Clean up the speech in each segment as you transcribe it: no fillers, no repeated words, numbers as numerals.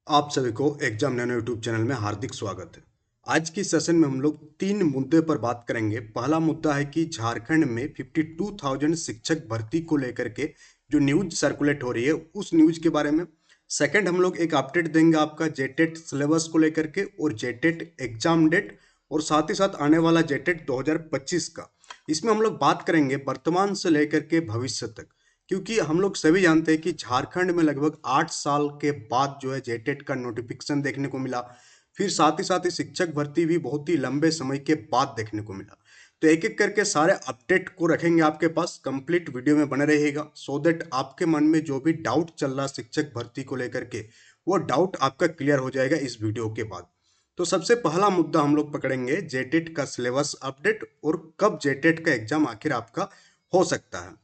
आप सभी को एग्जाम नैनो यूट्यूब चैनल में हार्दिक स्वागत है। आज की सेशन में हम लोग 3 मुद्दे पर बात करेंगे। पहला मुद्दा है कि झारखंड में 52,000 शिक्षक भर्ती को लेकर के जो न्यूज सर्कुलेट हो रही है उस न्यूज के बारे में। सेकंड, हम लोग एक अपडेट देंगे आपका जेटेट सिलेबस को लेकर के और जेटेट एग्जाम डेट और साथ ही साथ आने वाला जेटेट 2025 का। इसमें हम लोग बात करेंगे वर्तमान से लेकर के भविष्य तक, क्योंकि हम लोग सभी जानते हैं कि झारखंड में लगभग 8 साल के बाद जो है जेटेट का नोटिफिकेशन देखने को मिला। फिर साथ ही शिक्षक भर्ती भी बहुत ही लंबे समय के बाद देखने को मिला। तो एक एक करके सारे अपडेट को रखेंगे आपके पास। कंप्लीट वीडियो में बने रहिएगा सो दैट आपके मन में जो भी डाउट चल रहा शिक्षक भर्ती को लेकर के वो डाउट आपका क्लियर हो जाएगा इस वीडियो के बाद। तो सबसे पहला मुद्दा हम लोग पकड़ेंगे जेटेट का सिलेबस अपडेट और कब जेटेट का एग्जाम आखिर आपका हो सकता है।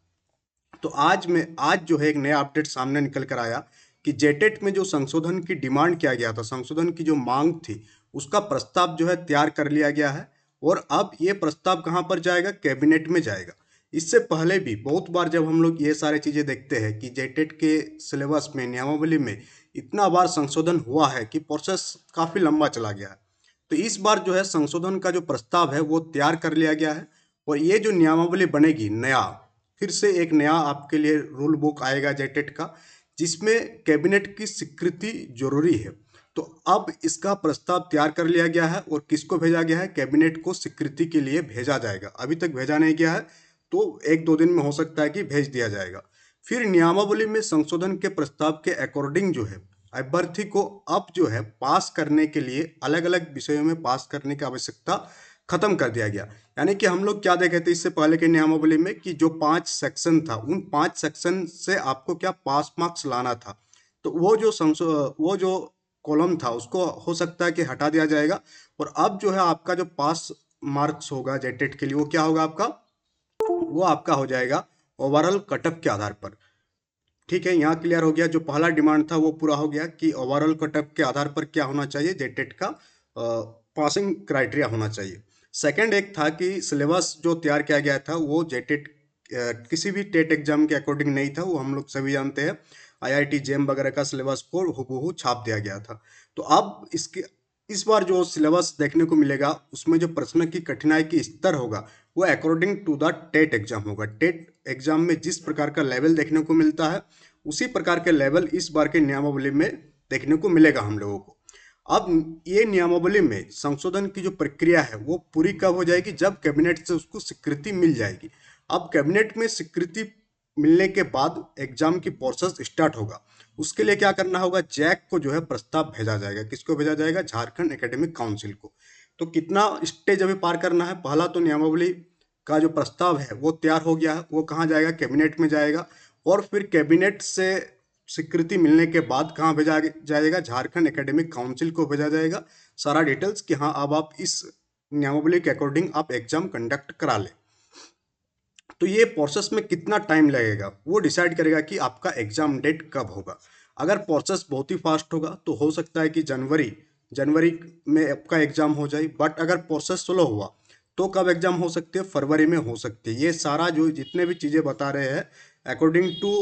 तो आज जो है एक नया अपडेट सामने निकल कर आया कि जेटेट में जो संशोधन की डिमांड किया गया था, संशोधन की जो मांग थी, उसका प्रस्ताव जो है तैयार कर लिया गया है। और अब ये प्रस्ताव कहां पर जाएगा? कैबिनेट में जाएगा। इससे पहले भी बहुत बार जब हम लोग ये सारी चीजें देखते हैं कि जेटेट के सिलेबस में, नियमावली में इतना बार संशोधन हुआ है कि प्रोसेस काफी लंबा चला गया है। तो इस बार जो है संशोधन का जो प्रस्ताव है वो तैयार कर लिया गया है और ये जो नियमावली बनेगी नया, फिर से एक नया आपके लिए रूल बुक आएगा जेटेट का, जिसमें कैबिनेट की स्वीकृति जरूरी है। तो अब इसका प्रस्ताव तैयार कर लिया गया है और किसको भेजा गया है? कैबिनेट को स्वीकृति के लिए भेजा जाएगा। अभी तक भेजा नहीं गया है, तो 1-2 दिन में हो सकता है कि भेज दिया जाएगा। फिर नियमावली में संशोधन के प्रस्ताव के अकॉर्डिंग जो है अभ्यर्थी को अब जो है पास करने के लिए अलग अलग विषयों में पास करने की आवश्यकता खत्म कर दिया गया। यानी कि हम लोग क्या देखे थे इससे पहले के नियमावली में कि जो 5 सेक्शन था, उन 5 सेक्शन से आपको क्या पास मार्क्स लाना था। तो वो जो कॉलम था उसको हो सकता है कि हटा दिया जाएगा और अब जो है आपका जो पास मार्क्स होगा जेटेट के लिए वो क्या होगा आपका? वो आपका हो जाएगा ओवरऑल कटअप के आधार पर। ठीक है, यहाँ क्लियर हो गया। जो पहला डिमांड था वो पूरा हो गया कि ओवरऑल कटअप के आधार पर क्या होना चाहिए? जेटेट का पासिंग क्राइटेरिया होना चाहिए। सेकंड एक था कि सिलेबस जो तैयार किया गया था वो जेटेट किसी भी टेट एग्जाम के अकॉर्डिंग नहीं था। वो हम लोग सभी जानते हैं आईआईटी जेम वगैरह का सिलेबस को हूबहू छाप दिया गया था। तो अब इस बार जो सिलेबस देखने को मिलेगा उसमें जो प्रश्न की कठिनाई की स्तर होगा वो according to the TET exam होगा। टेट एग्जाम में जिस प्रकार का लेवल देखने को मिलता है उसी प्रकार के लेवल इस बार के नियमावली में देखने को मिलेगा हम लोगों को। अब ये नियमावली में संशोधन की जो प्रक्रिया है वो पूरी कब हो जाएगी? जब कैबिनेट से उसको स्वीकृति मिल जाएगी। अब कैबिनेट में स्वीकृति मिलने के बाद एग्जाम की प्रोसेस स्टार्ट होगा। उसके लिए क्या करना होगा? जैक को जो है प्रस्ताव भेजा जाएगा। किसको भेजा जाएगा? झारखंड एकेडमिक काउंसिल को। तो कितना स्टेज अभी पार करना है? पहला तो नियमावली का जो प्रस्ताव है वो तैयार हो गया है, वो कहाँ जाएगा? कैबिनेट में जाएगा और फिर कैबिनेट से स्वीकृति मिलने के बाद कहाँ भेजा जाएगा? झारखंड एकेडमिक काउंसिल को भेजा जाएगा सारा डिटेल्स कि हाँ अब आप इस नियमावली के अकॉर्डिंग आप एग्जाम कंडक्ट करा ले। तो ये प्रोसेस में कितना टाइम लगेगा वो डिसाइड करेगा कि आपका एग्जाम डेट कब होगा। अगर प्रोसेस बहुत ही फास्ट होगा तो हो सकता है कि जनवरी में आपका एग्जाम हो जाए। बट अगर प्रोसेस स्लो हुआ तो कब एग्जाम हो सकती है? फरवरी में हो सकती है। ये सारा जो जितने भी चीज़ें बता रहे हैं अकॉर्डिंग टू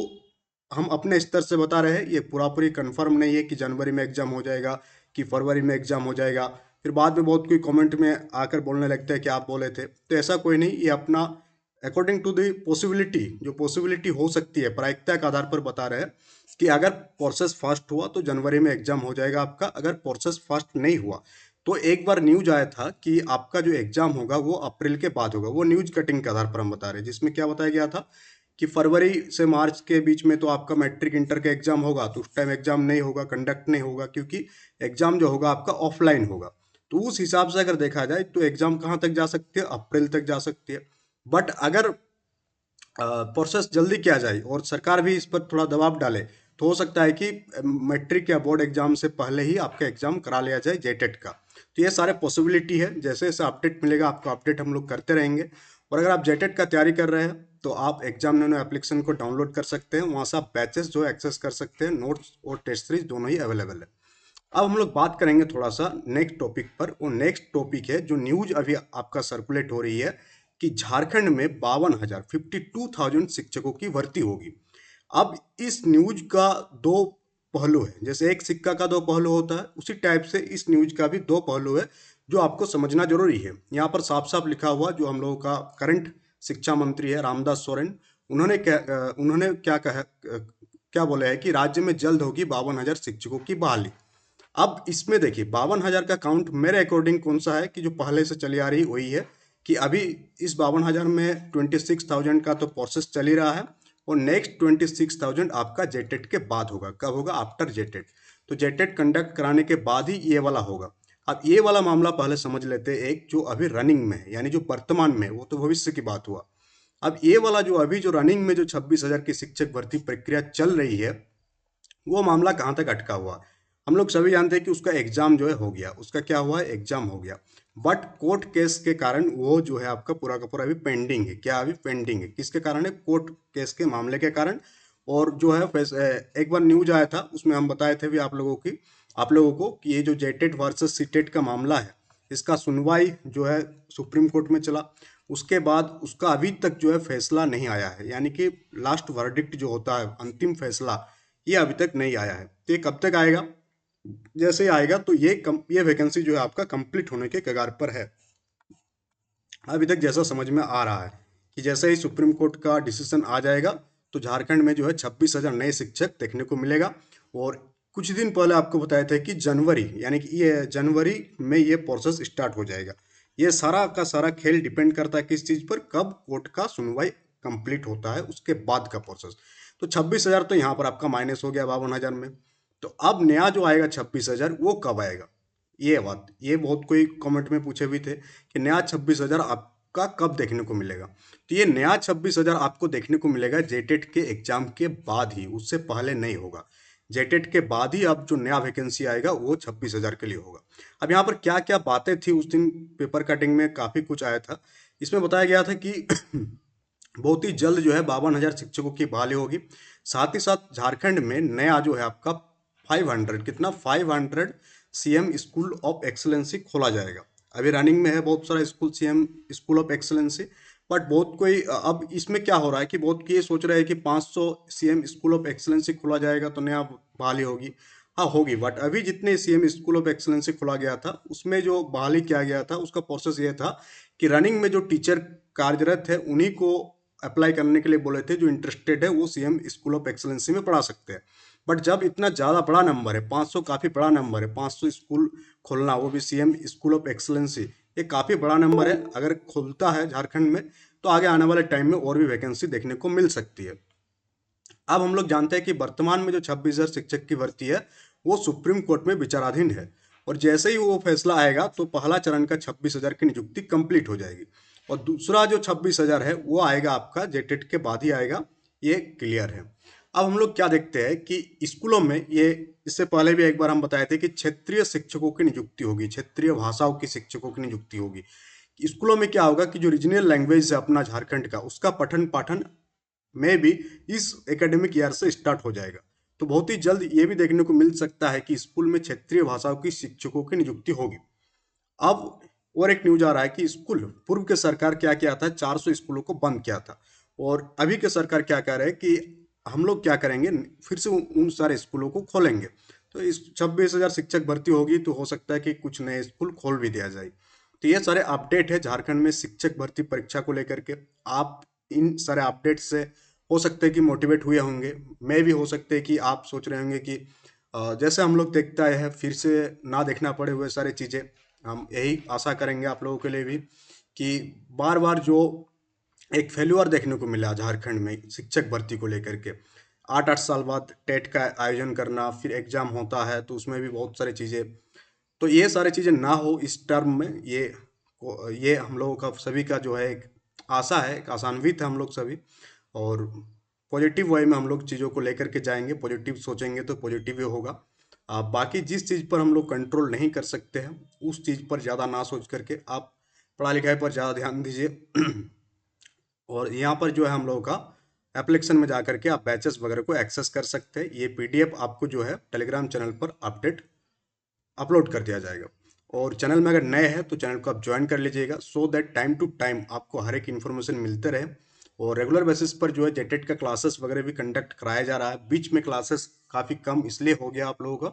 हम अपने स्तर से बता रहे हैं, ये पूरा पूरी कंफर्म नहीं है कि जनवरी में एग्जाम हो जाएगा कि फरवरी में एग्जाम हो जाएगा। फिर बाद में बहुत कोई कमेंट में आकर बोलने लगता है कि आप बोले थे, तो ऐसा कोई नहीं। ये अपना अकॉर्डिंग टू दी पॉसिबिलिटी, जो पॉसिबिलिटी हो सकती है प्रायिकता के आधार पर बता रहे हैं कि अगर प्रोसेस फास्ट हुआ तो जनवरी में एग्जाम हो जाएगा आपका। अगर प्रोसेस फास्ट नहीं हुआ तो एक बार न्यूज आया था कि आपका जो एग्जाम होगा वो अप्रैल के बाद होगा। वो न्यूज कटिंग के आधार पर हम बता रहे हैं, जिसमें क्या बताया गया था कि फरवरी से मार्च के बीच में तो आपका मैट्रिक इंटर का एग्जाम होगा, तो उस टाइम एग्जाम नहीं होगा, कंडक्ट नहीं होगा, क्योंकि एग्जाम जो होगा आपका ऑफलाइन होगा। तो उस हिसाब से अगर देखा जाए तो एग्जाम कहाँ तक जा सकती है? अप्रैल तक जा सकती है। बट अगर प्रोसेस जल्दी किया जाए और सरकार भी इस पर थोड़ा दबाव डाले तो हो सकता है कि मैट्रिक या बोर्ड एग्जाम से पहले ही आपका एग्जाम करा लिया जाए जेटेट का। तो ये सारे पॉसिबिलिटी है। जैसे जैसे अपडेट मिलेगा आपको अपडेट हम लोग करते रहेंगे। और अगर आप जेटेट का तैयारी कर रहे हैं तो आप एग्जाम नैनो एप्लीकेशन को डाउनलोड कर सकते हैं। वहाँ से आप बैचेस जो एक्सेस कर सकते हैं, नोट्स और टेस्ट सीरीज दोनों ही अवेलेबल है। अब हम लोग बात करेंगे थोड़ा सा नेक्स्ट टॉपिक पर। वो नेक्स्ट टॉपिक है जो न्यूज अभी आपका सर्कुलेट हो रही है कि झारखंड में 52,000 शिक्षकों की भर्ती होगी। अब इस न्यूज का दो पहलू है। जैसे एक सिक्का का दो पहलू होता है, उसी टाइप से इस न्यूज का भी दो पहलू है जो आपको समझना जरूरी है। यहाँ पर साफ साफ लिखा हुआ, जो हम लोगों का करंट शिक्षा मंत्री है रामदास सोरेन, उन्होंने क्या कहा, क्या बोला है कि राज्य में जल्द होगी 52,000 शिक्षकों की बहाली। अब इसमें देखिए 52,000 का काउंट मेरे अकॉर्डिंग कौन सा है कि जो पहले से चली आ रही वही है, कि अभी इस 52,000 में 26,000 का तो प्रोसेस चल ही रहा है, और नेक्स्ट 26,000 आपका जेटेट के बाद होगा। कब होगा? आफ्टर जेटेट। तो जेटेट कंडक्ट कराने के बाद ही ये वाला होगा। अब ये वाला मामला पहले समझ लेते हैं, एक जो अभी रनिंग में है, यानी जो वर्तमान में है, वो तो भविष्य की बात हुआ। अब ये वाला जो अभी जो रनिंग में जो 26,000 की शिक्षक भर्ती प्रक्रिया चल रही है, वो मामला कहाँ तक अटका हुआ। हम लोग सभी जानते हैं कि उसका एग्जाम जो है हो गया, उसका क्या हुआ है, एग्जाम हो गया, बट कोर्ट केस के कारण वो जो है आपका पूरा का पूरा अभी पेंडिंग है। क्या अभी पेंडिंग है? किसके कारण है? कोर्ट केस के मामले के कारण। और जो है एक बार न्यूज आया था, उसमें हम बताए थे भी आप लोगों को कि ये जो जेटेट वर्सेस सीटेट का मामला है, इसका सुनवाई जो है सुप्रीम कोर्ट में चला। उसके बाद उसका अभी तक जो है फैसला नहीं आया है, यानी कि लास्ट वर्डिक्ट जो होता है, अंतिम फैसला, ये अभी तक नहीं आया है। तो ये कब तक आएगा? जैसे ही आएगा तो ये वैकेंसी जो है आपका कंप्लीट होने के कगार पर है। अभी तक जैसा समझ में आ रहा है कि जैसे ही सुप्रीम कोर्ट का डिसीजन आ जाएगा, तो झारखंड में जो है 26,000 नए शिक्षक देखने को मिलेगा। और कुछ दिन पहले आपको बताए थे कि जनवरी, यानी कि ये जनवरी में ये प्रोसेस स्टार्ट हो जाएगा। ये सारा का सारा खेल डिपेंड करता है किस चीज़ पर, कब कोर्ट का सुनवाई कंप्लीट होता है उसके बाद का प्रोसेस। तो 26,000 तो यहाँ पर आपका माइनस हो गया 52,000 में। तो अब नया जो आएगा 26,000, वो कब आएगा? ये बहुत कोई कमेंट में पूछे भी थे कि नया 26,000 आपका कब देखने को मिलेगा। तो ये नया 26,000 आपको देखने को मिलेगा जेटेट के एग्जाम के बाद ही, उससे पहले नहीं होगा। जेटेट के बाद ही अब जो नया वैकेंसी आएगा वो 26,000 के लिए होगा। अब यहाँ पर क्या क्या बातें थी उस दिन, पेपर कटिंग में काफ़ी कुछ आया था। इसमें बताया गया था कि बहुत ही जल्द जो है 52,000 शिक्षकों की बहाली होगी। साथ ही साथ झारखंड में नया जो है आपका 500, कितना, 500 सीएम स्कूल ऑफ एक्सलेंसी खोला जाएगा। अभी रनिंग में है बहुत सारा school, CM school of excellency, but बहुत कोई अब इसमें क्या हो रहा है कि बहुत ये सोच रहे हैं कि 500 सीएम स्कूल ऑफ एक्सलेंसी खोला जाएगा तो नया बहाली होगी। हाँ होगी, बट अभी जितने सीएम स्कूल ऑफ एक्सलेंसी खोला गया था उसमें जो बहाली किया गया था उसका प्रोसेस ये था कि रनिंग में जो टीचर कार्यरत है उन्हीं को अप्लाई करने के लिए बोले थे, जो इंटरेस्टेड है वो सीएम स्कूल ऑफ एक्सलेंसी में पढ़ा सकते हैं। बट जब इतना ज़्यादा बड़ा नंबर है, 500 काफ़ी बड़ा नंबर है, 500 स्कूल खोलना, वो भी सीएम स्कूल ऑफ एक्सलेंसी, ये काफ़ी बड़ा नंबर है। अगर खुलता है झारखंड में तो आगे आने वाले टाइम में और भी वैकेंसी देखने को मिल सकती है। अब हम लोग जानते हैं कि वर्तमान में जो 26,000 शिक्षक की भर्ती है वो सुप्रीम कोर्ट में विचाराधीन है, और जैसे ही वो फैसला आएगा तो पहला चरण का 26,000 की नियुक्ति कंप्लीट हो जाएगी, और दूसरा जो 26,000 है वो आएगा आपका जेटेट के बाद ही आएगा, ये क्लियर है। अब हम लोग क्या देखते हैं कि स्कूलों में ये, इससे पहले भी एक बार हम बताए थे कि क्षेत्रीय शिक्षकों की नियुक्ति होगी, क्षेत्रीय भाषाओं की शिक्षकों की नियुक्ति होगी। स्कूलों में क्या होगा कि जो रीजनल लैंग्वेज है अपना झारखंड का, उसका पठन पाठन में भी इस एकेडमिक ईयर से स्टार्ट हो जाएगा। तो बहुत ही जल्द ये भी देखने को मिल सकता है कि स्कूल में क्षेत्रीय भाषाओं की शिक्षकों की नियुक्ति होगी। अब और एक न्यूज आ रहा है कि स्कूल, पूर्व के सरकार क्या किया था, 400 स्कूलों को बंद किया था, और अभी के सरकार क्या कह रहे हैं कि हम लोग क्या करेंगे, फिर से उन सारे स्कूलों को खोलेंगे। तो इस 26,000 शिक्षक भर्ती होगी तो हो सकता है कि कुछ नए स्कूल खोल भी दिया जाए। तो ये सारे अपडेट है झारखंड में शिक्षक भर्ती परीक्षा को लेकर के। आप इन सारे अपडेट से हो सकते हैं कि मोटिवेट हुए होंगे, मैं भी हो सकते हैं कि आप सोच रहे होंगे कि जैसे हम लोग देखता है फिर से ना देखना पड़े हुए सारी चीज़ें। हम यही आशा करेंगे आप लोगों के लिए भी कि बार बार जो एक फेल्यूर देखने को मिला झारखंड में शिक्षक भर्ती को लेकर के, 8-8 साल बाद टेट का आयोजन करना, फिर एग्जाम होता है तो उसमें भी बहुत सारी चीज़ें, तो ये सारी चीज़ें ना हो इस टर्म में। ये हम लोगों का सभी का जो है एक आशा है, एक आशान्वित है हम लोग सभी, और पॉजिटिव वे में हम लोग चीज़ों को लेकर के जाएंगे, पॉजिटिव सोचेंगे तो पॉजिटिव ही होगा। बाकी जिस चीज़ पर हम लोग कंट्रोल नहीं कर सकते हैं उस चीज़ पर ज़्यादा ना सोच करके आप पढ़ाई लिखाई पर ज़्यादा ध्यान दीजिए। और यहाँ पर जो है हम लोगों का एप्लीकेशन में जा करके आप बैचेस वगैरह को एक्सेस कर सकते हैं। ये पीडीएफ आपको जो है टेलीग्राम चैनल पर अपलोड कर दिया जाएगा। और चैनल में अगर नए हैं तो चैनल को आप ज्वाइन कर लीजिएगा, so that time to time आपको हर एक इन्फॉर्मेशन मिलते रहे। और रेगुलर बेसिस पर जो है जेटेट का क्लासेस वगैरह भी कंडक्ट कराया जा रहा है। बीच में क्लासेस काफ़ी कम इसलिए हो गया आप लोगों का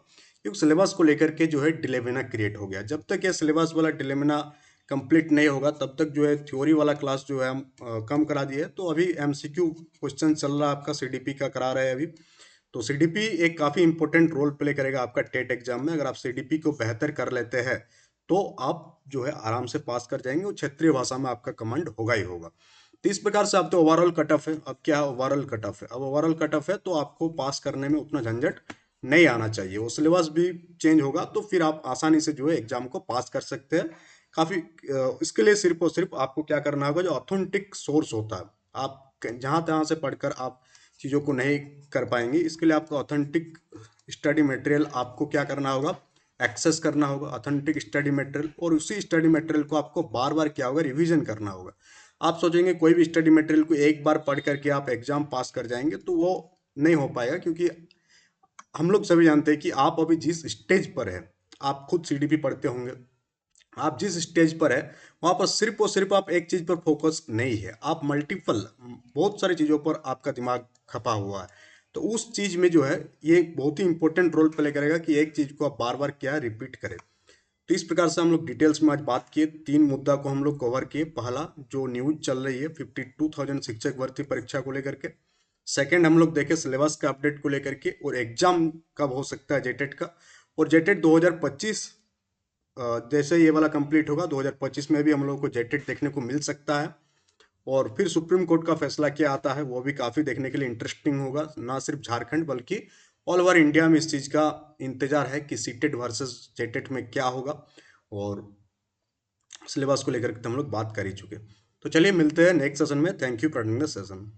क्योंकि सिलेबस को लेकर के जो है डिलेमिना क्रिएट हो गया। जब तक ये सिलेबस वाला डिलेमिना कंप्लीट नहीं होगा तब तक जो है थ्योरी वाला क्लास जो है हम कम करा दिए। तो अभी एमसीक्यू क्वेश्चन चल रहा है आपका, सीडीपी का करा रहे हैं अभी। तो सीडीपी एक काफ़ी इंपॉर्टेंट रोल प्ले करेगा आपका टेट एग्जाम में। अगर आप सीडीपी को बेहतर कर लेते हैं तो आप जो है आराम से पास कर जाएंगे और क्षेत्रीय भाषा में आपका कमांड होगा ही होगा। तो इस प्रकार से अब तो ओवरऑल कट ऑफ है। अब क्या है, ओवरऑल कट ऑफ है। अब ओवरऑल कट ऑफ है तो आपको पास करने में उतना झंझट नहीं आना चाहिए। वो सिलेबस भी चेंज होगा तो फिर आप आसानी से जो है एग्जाम को पास कर सकते हैं। काफ़ी इसके लिए सिर्फ और सिर्फ आपको क्या करना होगा, जो ऑथेंटिक सोर्स होता है, आप जहाँ तहाँ से पढ़कर आप चीज़ों को नहीं कर पाएंगे। इसके लिए आपको ऑथेंटिक स्टडी मटेरियल आपको क्या करना होगा, एक्सेस करना होगा, ऑथेंटिक स्टडी मटेरियल। और उसी स्टडी मटेरियल को आपको बार बार क्या होगा, रिवीजन करना होगा। आप सोचेंगे कोई भी स्टडी मटेरियल को एक बार पढ़ करके आप एग्जाम पास कर जाएंगे, तो वो नहीं हो पाएगा। क्योंकि हम लोग सभी जानते हैं कि आप अभी जिस स्टेज पर है, आप खुद सीडीपी पढ़ते होंगे, आप जिस स्टेज पर है वहां पर सिर्फ और सिर्फ आप एक चीज पर फोकस नहीं है, आप मल्टीपल बहुत सारी चीजों पर आपका दिमाग खपा हुआ है। तो उस चीज में जो है ये बहुत ही इंपॉर्टेंट रोल प्ले करेगा कि एक चीज को आप बार बार क्या रिपीट करें। तो इस प्रकार से हम लोग डिटेल्स में आज बात किए, तीन मुद्दा को हम लोग कवर किए। पहला, जो न्यूज चल रही है 52,000 शिक्षक भर्ती परीक्षा को लेकर के। सेकंड, हम लोग देखे सिलेबस के अपडेट को लेकर के और एग्जाम कब हो सकता है जेटेट का। और जेटेट 2025 जैसे ये वाला कंप्लीट होगा 2025 में भी हम लोगों को जेटेट देखने को मिल सकता है। और फिर सुप्रीम कोर्ट का फैसला क्या आता है वो भी काफ़ी देखने के लिए इंटरेस्टिंग होगा। ना सिर्फ झारखंड बल्कि ऑल ओवर इंडिया में इस चीज़ का इंतजार है कि सीटेट वर्सेस जेटेट में क्या होगा। और सिलेबस को लेकर के तो हम लोग बात कर ही चुके। तो चलिए मिलते हैं नेक्स्ट सेशन में। Thank you for attending the session.